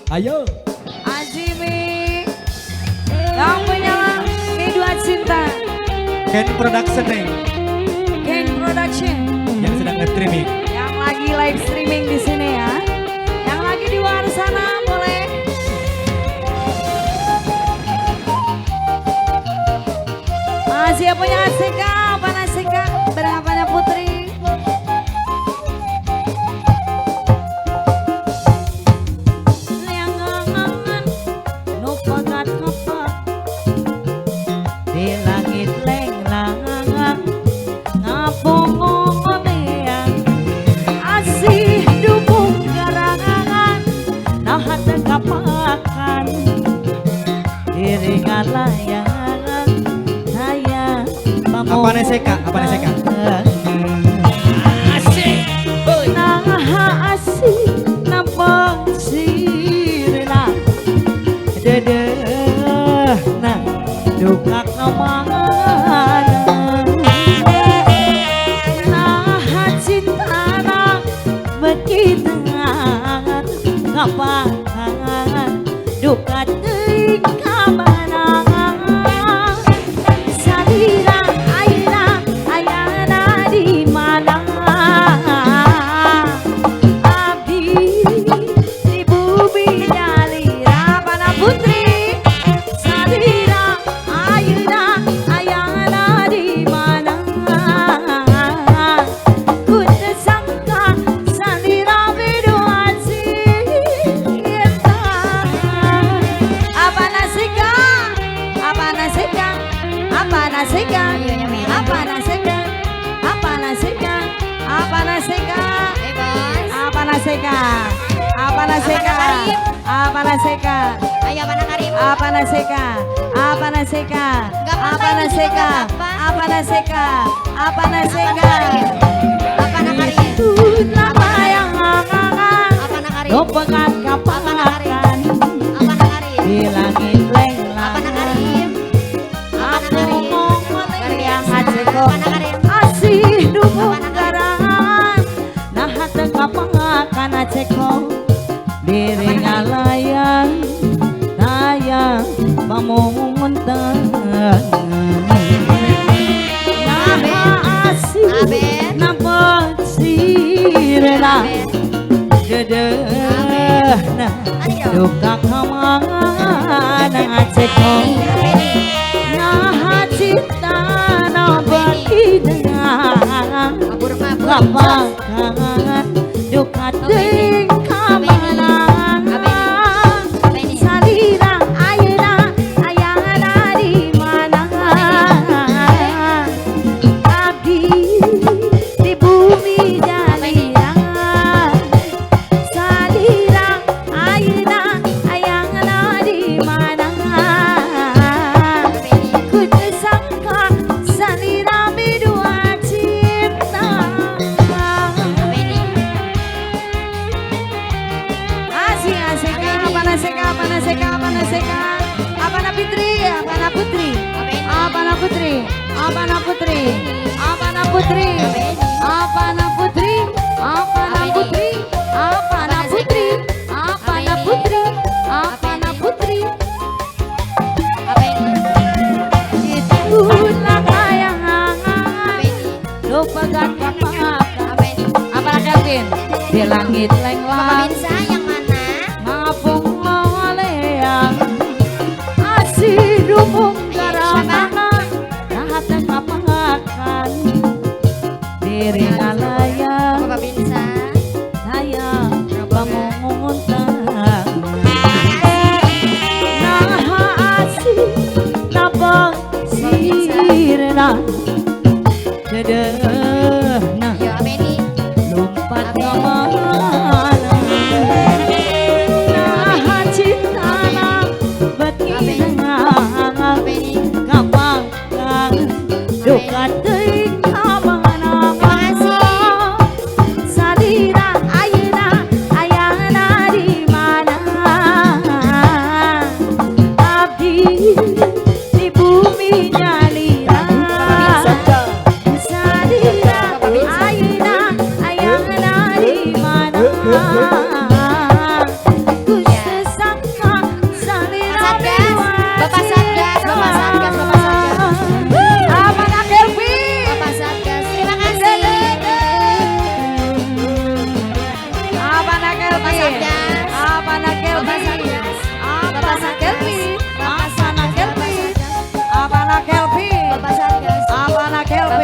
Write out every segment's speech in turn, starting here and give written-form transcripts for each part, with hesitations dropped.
Ayo. Azimi. Yang punya kedua cinta. Ken Production nih. Ken Production. Yang sedang nge-streaming. Yang lagi live streaming di sini ya. Yang lagi di luar sana boleh. Masih punya Asika, apa Asika? Berapanya Putri? Lengangan, no pagat apa? Di langit lenglang, ngapung ngoleang, asih dukung garangan, nahan kapakan, diri ngalayang. Apa neseka? Apa neseka? Asik, nah asik, nampang sirna, dedeh, nah duka kemana? Nah cinta nah begitu kapan duka teuing kamana? Salira Apa naseka? Ayo mana Karim? Apa naseka? Apa naseka? Apa naseka? Apa naseka? Apa naseka? Apa nak Karim? Nama yang hangat. Apa nak Karim? Dopekan kapakan. Apa nak Karim? Di langit lenglang. Apa nak Karim? Aku ngomong yang hatiku. Apa nak Karim? Asih dukung garangan. Nah hati kapakan aceko. Diri ngalayang, tayang pamunguntang. Nah asih, nampak sirena, dedeh, nah duka kemana ceko. Nah cinta nah berkidang, kapakan duka ting kamana. Di langit lenglang. Yang mana? Ngapung ngoleang, asih dukung garangan, nahat kapakan, diri ngalayang. Bapak Binsa. Saya pamunguntang. Nah asih nabang sirena, dedeh nah Yo Abeni. lompat kemana?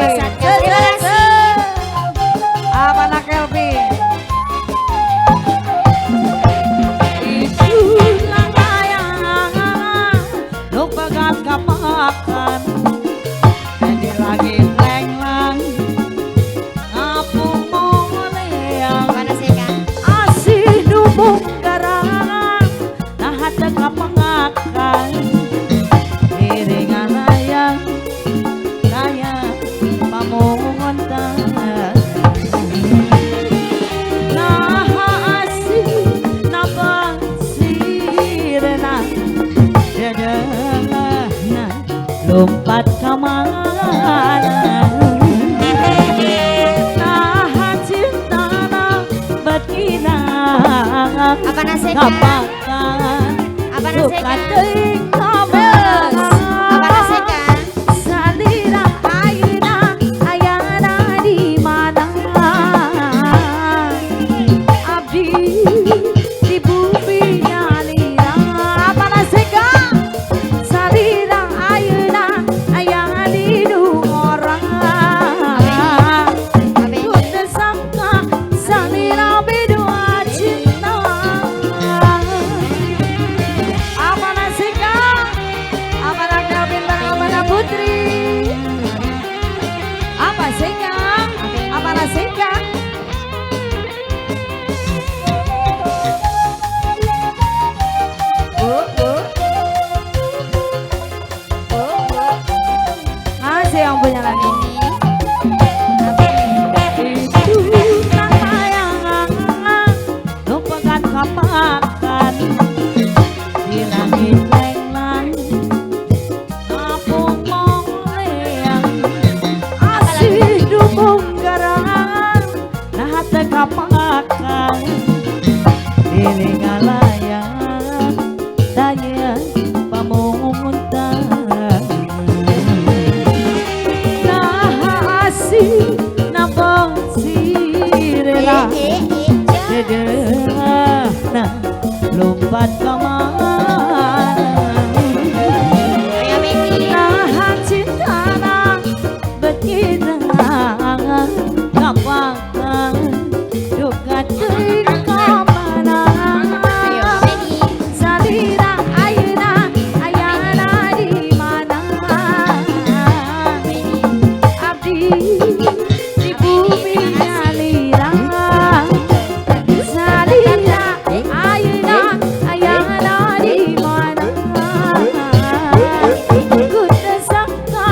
Satgas, terima kasih. Apa anak Kelvin? Itu layang lupakan kapakan jadi lagi lenglang ngapung moleang Apa sekan? asih dubung garang nah hata kapangakan iringan layang kaya pamungan nah asih napa sirena dadana lompat kamana nah cintana betina Apa sekan? kapakan Apa bukan sekan? teuing Terus, apa sekan? salira ayeuna ayana di mana abdi di bumi nyalira apa nasega salira ayeuna ayana di orang kudu sangka salira berdua cinta apa nasega apa nak Kelvin bareng mana Putri apa sega apa nasega Masih yang punya lagi itu layang lupakan kapakan di langit lenglang apung moleang asih dubung garang nah hata kapakan di layang daya pamungutan nah asih nabang sirela sederhana lompat kemana Ayo Becky. nahan cintana betina kapakan duka teuing kamana Ayo Becky. salira ayeuna ayana di mana abdi di bumi nyalira salira ayeuna ayana di mana kudu sangka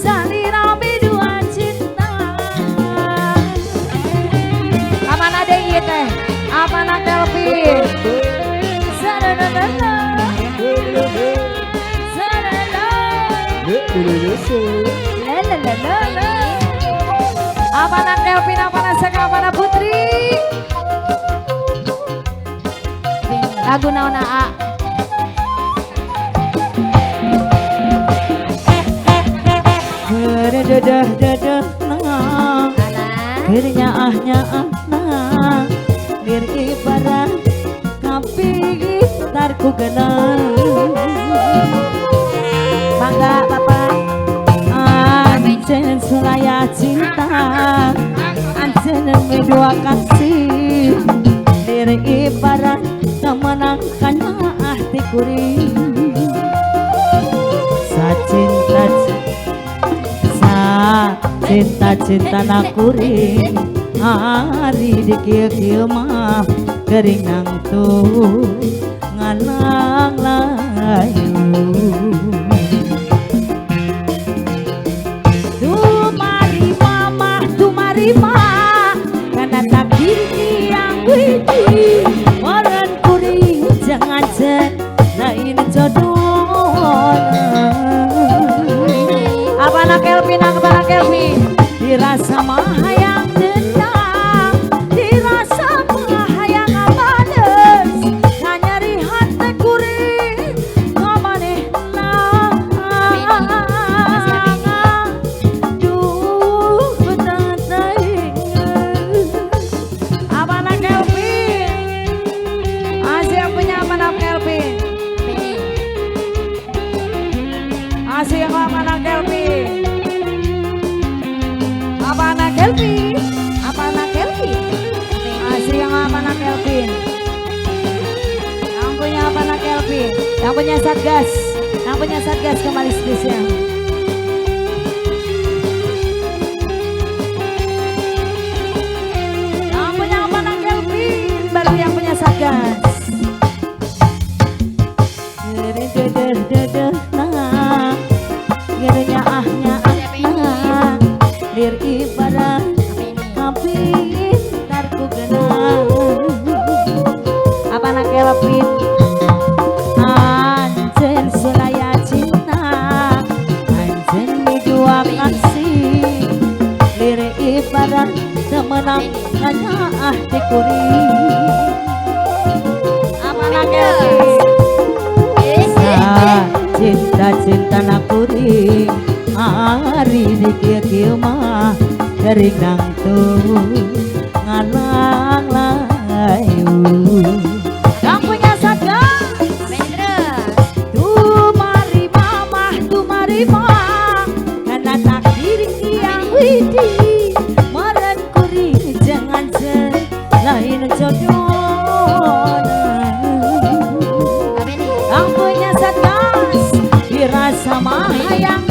salira berdua cinta kamana deui teh apa nak Kelvin Sadadadada. Sadada. Lalalala. Apa nak Kelvin, apa nak Seka, apa nak Putri? Lagu naon A? Dedah dedah nang Alah. Nyaah nang Lir ibarat kapi gitarku genang Mangga Bapak Ancen selaya cinta Ancen dua kasih Lir ibarat kemenangkan hati kuring Sacinta cinta nak kuring hari di kieu mah gering nang tuh ngalang layu tu mari mah karena takdir yang widi orang kuring jangan lain jodoh apa nak Kelvin apa nak Kelvin dirasa mah hayang dendam dirasa mah hayang abades kanyari Kelvin. Yang punya Apana Kelvin. Yang punya Satgas. Yang punya Satgas kembali spesial. Yang punya Apana Kelvin. Baru yang punya Satgas. Lir ibarat kapin tarku genang Apana Kelvin anjen sulaya cinta anjen dua kasih lir ibarat temenang hanya dikuri Apana Kelvin cinta nakuri hari dikir mah dari nang tuh ngalang layu yang punya Satgas tuh mari mama karena takdir yang widi meren kuri jangan lain jodoh yang punya Satgas dirasa mah yang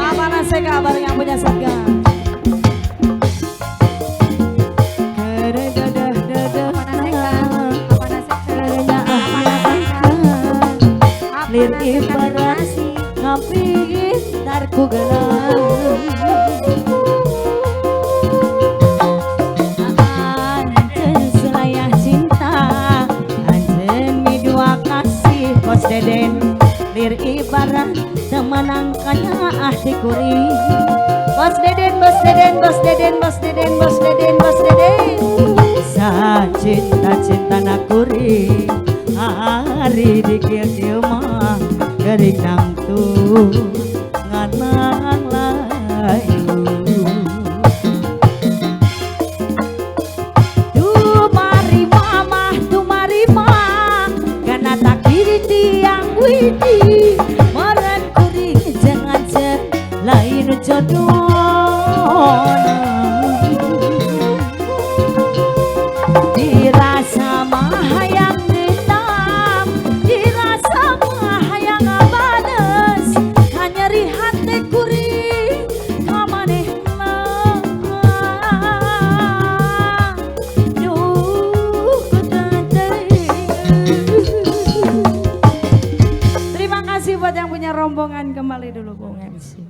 Apana Seka baru yang punya Satgas. Lir ibarat ngapin tarku gelang anjen selayah cinta anjen dua kasih bos deden lir ibarat temenangkannya dikuri bos deden sa cinta nakuri hari dikir mah dari nang tuh nganang layu tuh mari mama karena takdir tiang widi meren kuri jangan lain jodoh dirasa mah hayang rombongan kembali dulu Bung MC.